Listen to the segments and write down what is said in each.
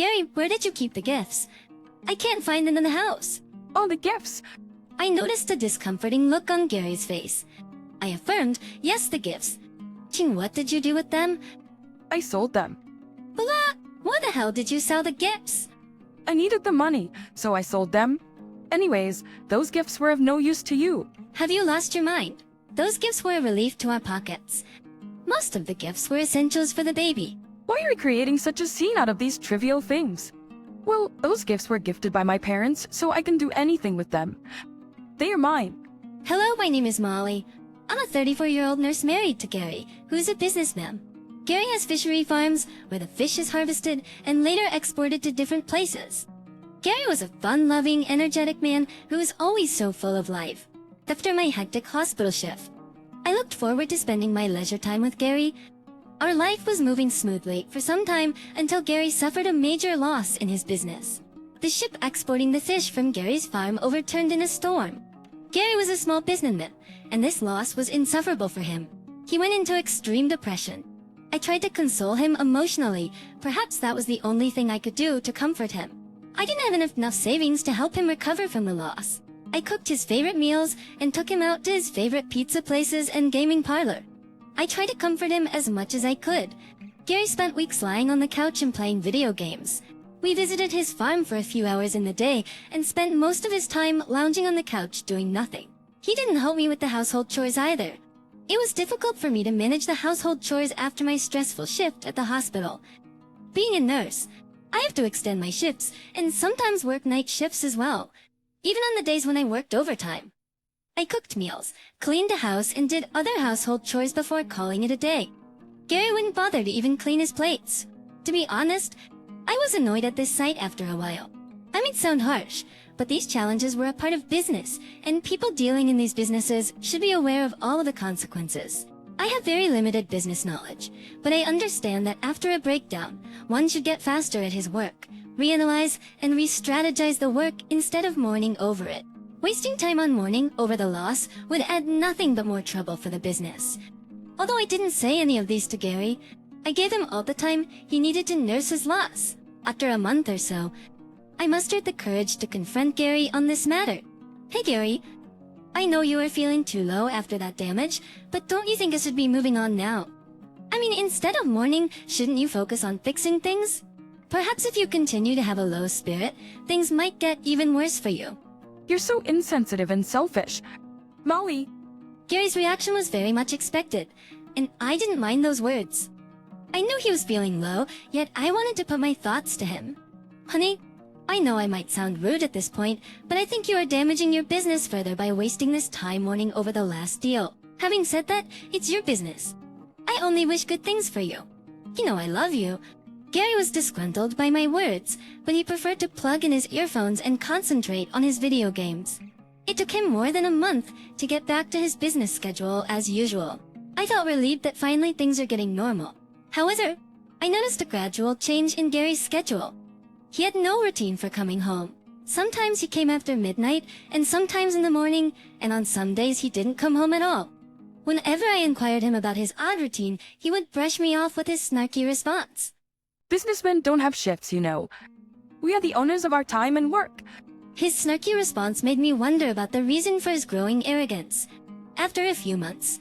Gary, where did you keep the gifts? I can't find them in the house. Oh, the gifts. I noticed a discomforting look on Gary's face. I affirmed, yes, the gifts. Ting, what did you do with them? I sold them. Blah! Why the hell did you sell the gifts? I needed the money, so I sold them. Anyways, those gifts were of no use to you. Have you lost your mind? Those gifts were a relief to our pockets. Most of the gifts were essentials for the baby. Why are you creating such a scene out of these trivial things? Well, those gifts were gifted by my parents, so I can do anything with them. They are mine. Hello, my name is Molly. I'm a 34-year-old nurse married to Gary, who's a businessman. Gary has fishery farms where the fish is harvested and later exported to different places. Gary was a fun-loving, energetic man who was always so full of life. After my hectic hospital shift, I looked forward to spending my leisure time with Gary. Our life was moving smoothly for some time until Gary suffered a major loss in his business. The ship exporting the fish from Gary's farm overturned in a storm. Gary was a small businessman, and this loss was insufferable for him. He went into extreme depression. I tried to console him emotionally. Perhaps that was the only thing I could do to comfort him. I didn't have enough savings to help him recover from the loss. I cooked his favorite meals and took him out to his favorite pizza places and gaming parlor. I tried to comfort him as much as I could. Gary spent weeks lying on the couch and playing video games. We visited his farm for a few hours in the day and spent most of his time lounging on the couch doing nothing. He didn't help me with the household chores either. It was difficult for me to manage the household chores after my stressful shift at the hospital. Being a nurse, I have to extend my shifts and sometimes work night shifts as well, even on the days when I worked overtime. I cooked meals, cleaned the house, and did other household chores before calling it a day. Gary wouldn't bother to even clean his plates. To be honest, I was annoyed at this sight after a while. I might sound harsh, but these challenges were a part of business, and people dealing in these businesses should be aware of all of the consequences. I have very limited business knowledge, but I understand that after a breakdown, one should get faster at his work, reanalyze and re-strategize the work instead of mourning over it. Wasting time on mourning over the loss would add nothing but more trouble for the business. Although I didn't say any of these to Gary, I gave him all the time he needed to nurse his loss. After a month or so, I mustered the courage to confront Gary on this matter. Hey Gary, I know you were feeling too low after that damage, but don't you think I should be moving on now? I mean, instead of mourning, shouldn't you focus on fixing things? Perhaps if you continue to have a low spirit, things might get even worse for you. You're so insensitive and selfish. Molly. Gary's reaction was very much expected, and I didn't mind those words. I knew he was feeling low, yet I wanted to put my thoughts to him. Honey, I know I might sound rude at this point, but I think you are damaging your business further by wasting this time mourning over the last deal. Having said that, it's your business. I only wish good things for you. You know I love you. Gary was disgruntled by my words, but he preferred to plug in his earphones and concentrate on his video games. It took him more than a month to get back to his business schedule as usual. I felt relieved that finally things are getting normal. However, I noticed a gradual change in Gary's schedule. He had no routine for coming home. Sometimes he came after midnight, and sometimes in the morning, and on some days he didn't come home at all. Whenever I inquired him about his odd routine, he would brush me off with his snarky response. Businessmen don't have shifts, you know. We are the owners of our time and work. His snarky response made me wonder about the reason for his growing arrogance. After a few months,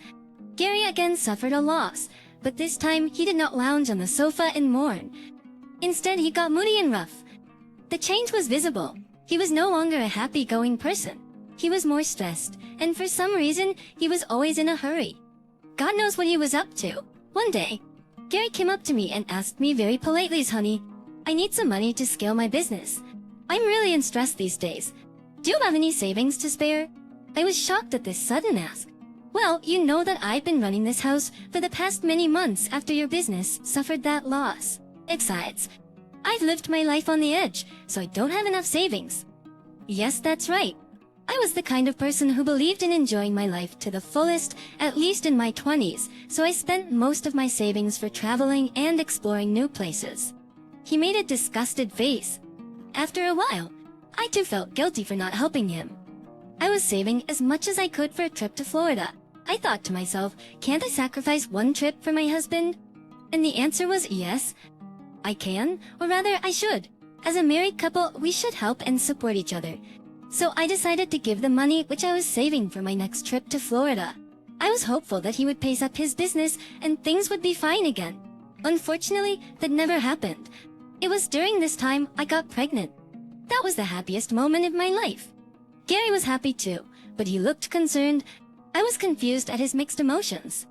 Gary again suffered a loss, but this time he did not lounge on the sofa and mourn. Instead, he got moody and rough. The change was visible. He was no longer a happy-going person. He was more stressed, and for some reason, he was always in a hurry. God knows what he was up to. One day, Gary came up to me and asked me very politely, honey, I need some money to scale my business. I'm really in stress these days. Do you have any savings to spare? I was shocked at this sudden ask. Well, you know that I've been running this house for the past many months after your business suffered that loss. Besides, I've lived my life on the edge, so I don't have enough savings. Yes, that's right. I was the kind of person who believed in enjoying my life to the fullest, at least in my 20s, so I spent most of my savings for traveling and exploring new places. He made a disgusted face. After a while, I too felt guilty for not helping him. I was saving as much as I could for a trip to Florida. I thought to myself, can't I sacrifice one trip for my husband? And the answer was yes. I can, or rather I should. As a married couple, we should help and support each other. So I decided to give the money which I was saving for my next trip to Florida. I was hopeful that he would pace up his business and things would be fine again. Unfortunately, that never happened. It was during this time I got pregnant. That was the happiest moment of my life. Gary was happy too, but he looked concerned. I was confused at his mixed emotions.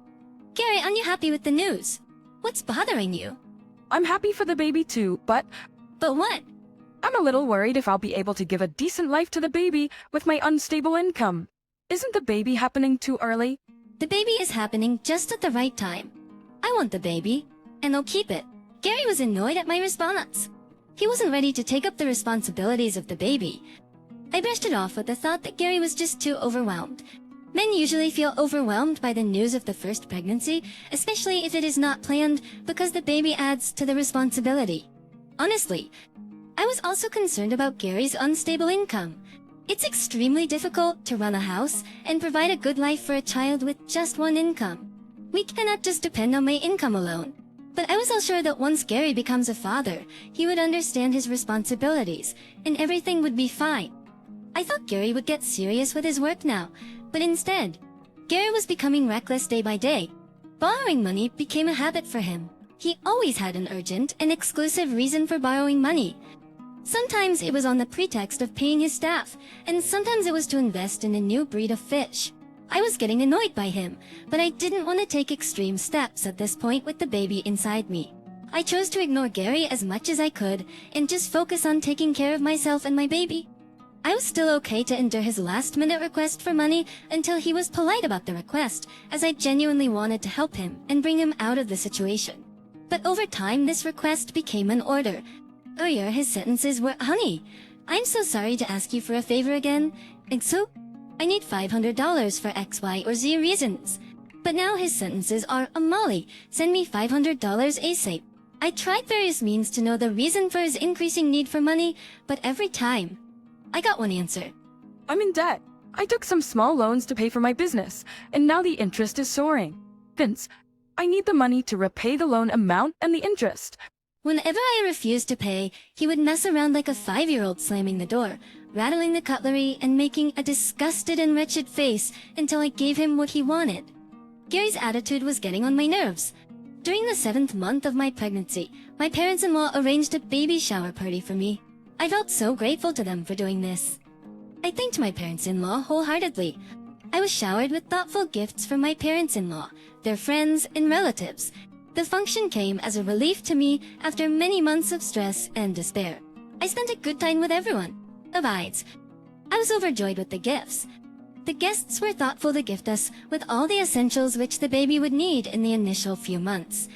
Gary, aren't you happy with the news? What's bothering you? I'm happy for the baby too, but But what? I'm a little worried if I'll be able to give a decent life to the baby with my unstable income. Isn't the baby happening too early? The baby is happening just at the right time. I want the baby, and I'll keep it. Gary was annoyed at my response. He wasn't ready to take up the responsibilities of the baby. I brushed it off with the thought that Gary was just too overwhelmed. Men usually feel overwhelmed by the news of the first pregnancy, especially if it is not planned, because the baby adds to the responsibility. Honestly, I was also concerned about Gary's unstable income. It's extremely difficult to run a house and provide a good life for a child with just one income. We cannot just depend on my income alone. But I was all sure that once Gary becomes a father, he would understand his responsibilities, and everything would be fine. I thought Gary would get serious with his work now, but instead, Gary was becoming reckless day by day. Borrowing money became a habit for him. He always had an urgent and exclusive reason for borrowing money. Sometimes it was on the pretext of paying his staff, and sometimes it was to invest in a new breed of fish. I was getting annoyed by him, but I didn't want to take extreme steps at this point with the baby inside me. I chose to ignore Gary as much as I could and just focus on taking care of myself and my baby. I was still okay to endure his last-minute request for money until he was polite about the request, as I genuinely wanted to help him and bring him out of the situation. But over time, this request became an order. Earlier, his sentences were, "Honey, I'm so sorry to ask you for a favor again. And so, I need $500 for X, Y, or Z reasons." But now his sentences are, "Molly, send me $500 ASAP." I tried various means to know the reason for his increasing need for money, but every time, I got one answer. I'm in debt. I took some small loans to pay for my business, and now the interest is soaring. Vince, I need the money to repay the loan amount and the interest. Whenever I refused to pay, he would mess around like a 5-year-old slamming the door, rattling the cutlery, and making a disgusted and wretched face until I gave him what he wanted. Gary's attitude was getting on my nerves. During the 7th month of my pregnancy, my parents-in-law arranged a baby shower party for me. I felt so grateful to them for doing this. I thanked my parents-in-law wholeheartedly. I was showered with thoughtful gifts from my parents-in-law, their friends, and relatives. The function came as a relief to me after many months of stress and despair. I spent a good time with everyone. Besides, I was overjoyed with the gifts. The guests were thoughtful to gift us with all the essentials which the baby would need in the initial few months.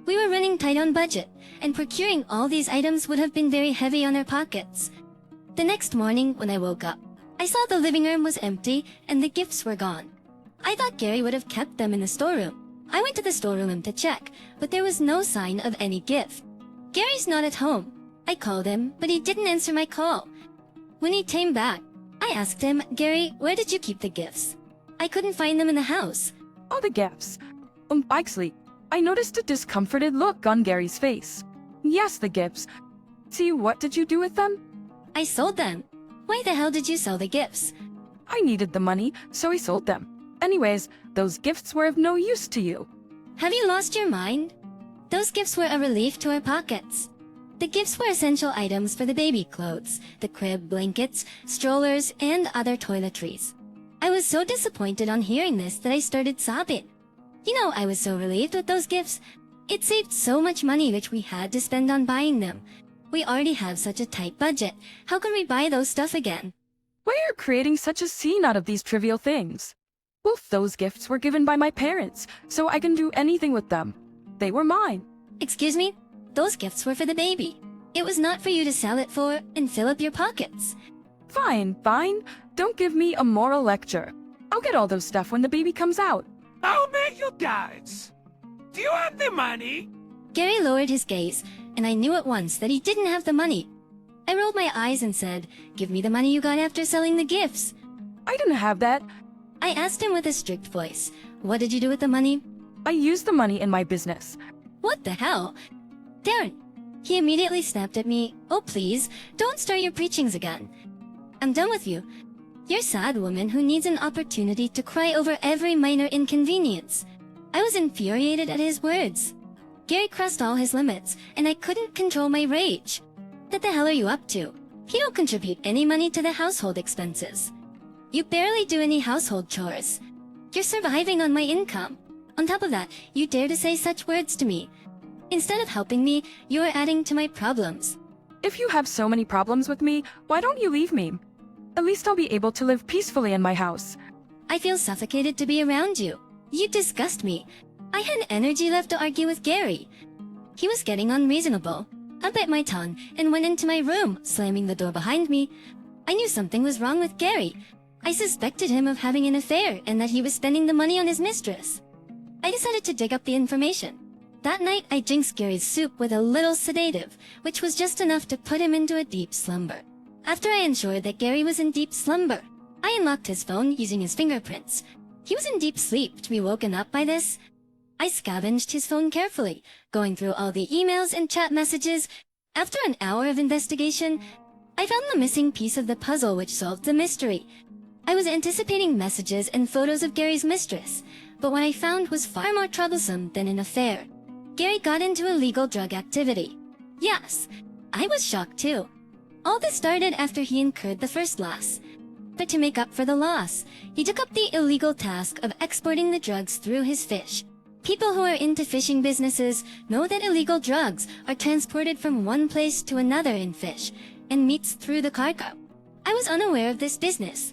We were running tight on budget, and procuring all these items would have been very heavy on our pockets. The next morning, when I woke up, I saw the living room was empty and the gifts were gone. I thought Gary would have kept them in the storeroom. I went to the storeroom to check, but there was no sign of any gift. Gary's not at home. I called him, but he didn't answer my call. When he came back, I asked him, "Gary, where did you keep the gifts?" I couldn't find them in the house. Oh, the gifts. Actually, I noticed a discomforted look on Gary's face. Yes, the gifts. See, what did you do with them? I sold them. Why the hell did you sell the gifts? I needed the money, so I sold them. Anyways, those gifts were of no use to you. Have you lost your mind? Those gifts were a relief to our pockets. The gifts were essential items for the baby clothes, the crib, blankets, strollers, and other toiletries. I was so disappointed on hearing this that I started sobbing. You know, I was so relieved with those gifts. It saved so much money which we had to spend on buying them. We already have such a tight budget. How can we buy those stuff again? Why are you creating such a scene out of these trivial things? Well, those gifts were given by my parents, so I can do anything with them. They were mine. Excuse me? Those gifts were for the baby. It was not for you to sell it for and fill up your pockets. Fine. Don't give me a moral lecture. I'll get all those stuff when the baby comes out. How make you guys? Do you have the money? Gary lowered his gaze, and I knew at once that he didn't have the money. I rolled my eyes and said, "Give me the money you got after selling the gifts." I didn't have that. I asked him with a strict voice, "What did you do with the money?" I used the money in my business. What the hell? Darren, He immediately snapped at me, "Oh please, don't start your preachings again. I'm done with you. You're a sad woman who needs an opportunity to cry over every minor inconvenience." I was infuriated at his words. Gary crossed all his limits, and I couldn't control my rage. "What the hell are you up to? You don't contribute any money to the household expenses. You barely do any household chores. You're surviving on my income. On top of that, you dare to say such words to me. Instead of helping me, you are adding to my problems." If you have so many problems with me, why don't you leave me? At least I'll be able to live peacefully in my house. "I feel suffocated to be around you. You disgust me." I had energy left to argue with Gary. He was getting unreasonable. I bit my tongue and went into my room, slamming the door behind me. I knew something was wrong with Gary. I suspected him of having an affair and that he was spending the money on his mistress. I decided to dig up the information. That night, I jinxed Gary's soup with a little sedative, which was just enough to put him into a deep slumber. After I ensured that Gary was in deep slumber, I unlocked his phone using his fingerprints. He was in deep sleep to be woken up by this. I scavenged his phone carefully, going through all the emails and chat messages. After an hour of investigation, I found the missing piece of the puzzle which solved the mystery. I was anticipating messages and photos of Gary's mistress, but what I found was far more troublesome than an affair. Gary got into illegal drug activity. Yes, I was shocked too. All this started after he incurred the first loss. But to make up for the loss, he took up the illegal task of exporting the drugs through his fish. People who are into fishing businesses know that illegal drugs are transported from one place to another in fish and meats through the cargo. I was unaware of this business.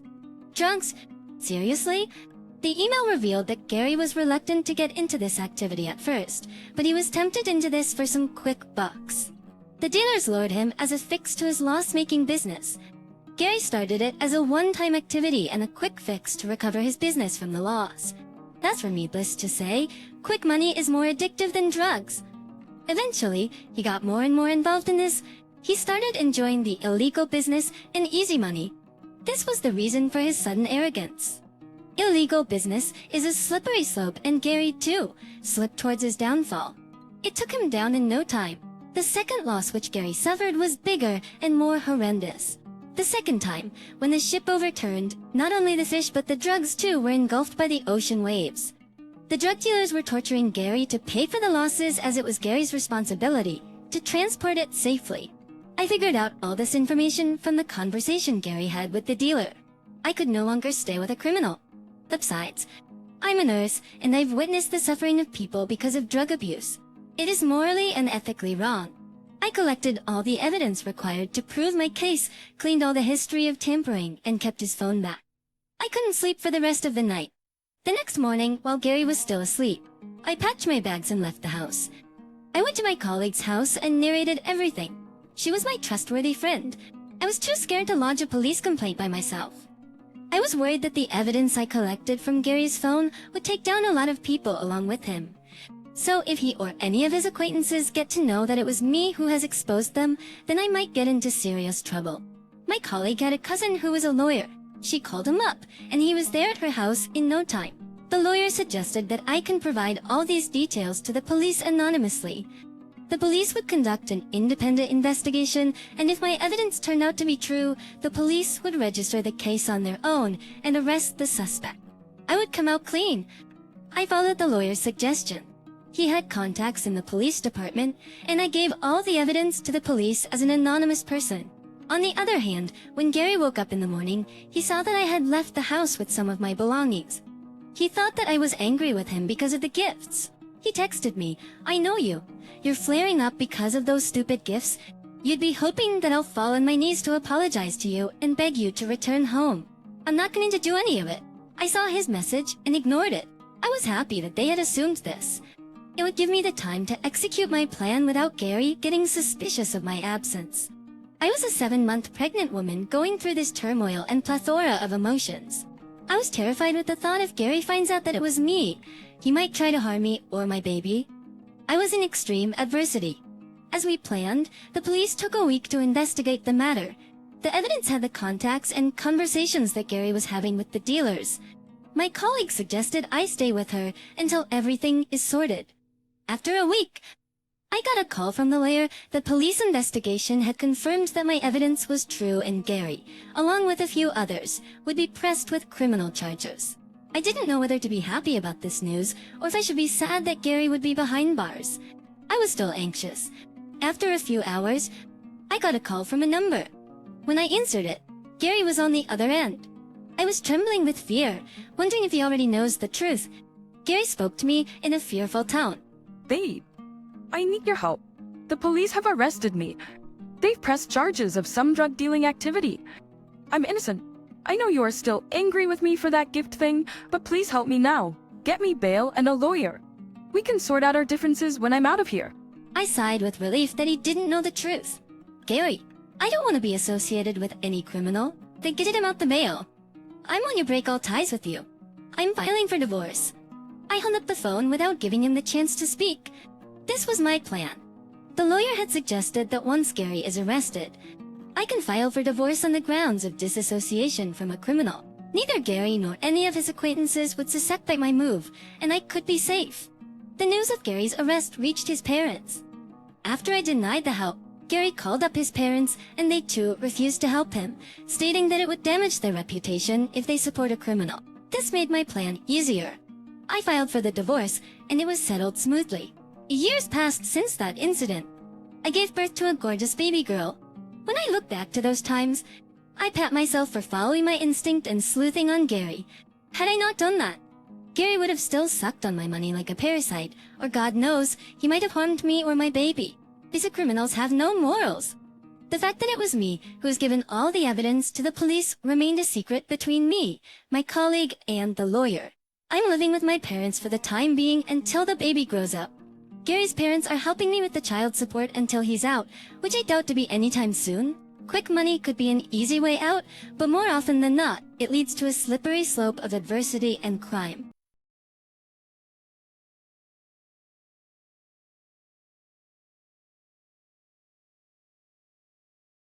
Drugs? Seriously? The email revealed that Gary was reluctant to get into this activity at first, but he was tempted into this for some quick bucks. The dealers lured him as a fix to his loss-making business. Gary started it as a one-time activity and a quick fix to recover his business from the loss. That's for needless to say, quick money is more addictive than drugs. Eventually, he got more and more involved in this. He started enjoying the illegal business and easy money. This was the reason for his sudden arrogance. Illegal business is a slippery slope, and Gary, too, slipped towards his downfall. It took him down in no time. The second loss which Gary suffered was bigger and more horrendous. The second time, when the ship overturned, not only the fish but the drugs too were engulfed by the ocean waves. The drug dealers were torturing Gary to pay for the losses, as it was Gary's responsibility to transport it safely. I figured out all this information from the conversation Gary had with the dealer. I could no longer stay with a criminal. Besides, I'm a nurse, and I've witnessed the suffering of people because of drug abuse. It is morally and ethically wrong. I collected all the evidence required to prove my case, cleaned all the history of tampering, and kept his phone back. I couldn't sleep for the rest of the night. The next morning, while Gary was still asleep, I packed my bags and left the house. I went to my colleague's house and narrated everything. She was my trustworthy friend. I was too scared to lodge a police complaint by myself. I was worried that the evidence I collected from Gary's phone would take down a lot of people along with him. So if he or any of his acquaintances get to know that it was me who has exposed them, then I might get into serious trouble. My colleague had a cousin who was a lawyer. She called him up, and he was there at her house in no time. The lawyer suggested that I can provide all these details to the police anonymously. The police would conduct an independent investigation, and if my evidence turned out to be true, the police would register the case on their own and arrest the suspect. I would come out clean. I followed the lawyer's suggestion. He had contacts in the police department, and I gave all the evidence to the police as an anonymous person. On the other hand, when Gary woke up in the morning, he saw that I had left the house with some of my belongings. He thought that I was angry with him because of the gifts. He texted me, "I know you. You're flaring up because of those stupid gifts. You'd be hoping that I'll fall on my knees to apologize to you and beg you to return home. I'm not going to do any of it." I saw his message and ignored it. I was happy that they had assumed this. It would give me the time to execute my plan without Gary getting suspicious of my absence. I was a 7-month pregnant woman going through this turmoil and plethora of emotions. I was terrified with the thought if Gary finds out that it was me, he might try to harm me or my baby. I was in extreme adversity. As we planned, the police took a week to investigate the matter. The evidence had the contacts and conversations that Gary was having with the dealers. My colleague suggested I stay with her until everything is sorted. After a week, I got a call from the lawyer that police investigation had confirmed that my evidence was true and Gary, along with a few others, would be pressed with criminal charges. I didn't know whether to be happy about this news or if I should be sad that Gary would be behind bars. I was still anxious. After a few hours, I got a call from a number. When I answered it, Gary was on the other end. I was trembling with fear, wondering if he already knows the truth. Gary spoke to me in a fearful tone. Babe, I need your help. The police have arrested me. They've pressed charges of some drug dealing activity. I'm innocent. I know you are still angry with me for that gift thing, but please help me now. Get me bail and a lawyer. We can sort out our differences when I'm out of here. I sighed with relief that he didn't know the truth. Gary, I don't want to be associated with any criminal. They get him out the mail. I'm on to break all ties with you. I'm filing for divorce. I hung up the phone without giving him the chance to speak. This was my plan. The lawyer had suggested that once Gary is arrested, I can file for divorce on the grounds of disassociation from a criminal. Neither Gary nor any of his acquaintances would suspect my move, and I could be safe. The news of Gary's arrest reached his parents. After I denied the help, Gary called up his parents, and they too refused to help him, stating that it would damage their reputation if they support a criminal. This made my plan easier. I filed for the divorce, and it was settled smoothly. Years passed since that incident. I gave birth to a gorgeous baby girl. When I look back to those times, I pat myself for following my instinct and sleuthing on Gary. Had I not done that, Gary would have still sucked on my money like a parasite, or God knows, he might have harmed me or my baby. These criminals have no morals. The fact that it was me who was given all the evidence to the police remained a secret between me, my colleague, and the lawyer. I'm living with my parents for the time being until the baby grows up. Gary's parents are helping me with the child support until he's out, which I doubt to be anytime soon. Quick money could be an easy way out, but more often than not, it leads to a slippery slope of adversity and crime.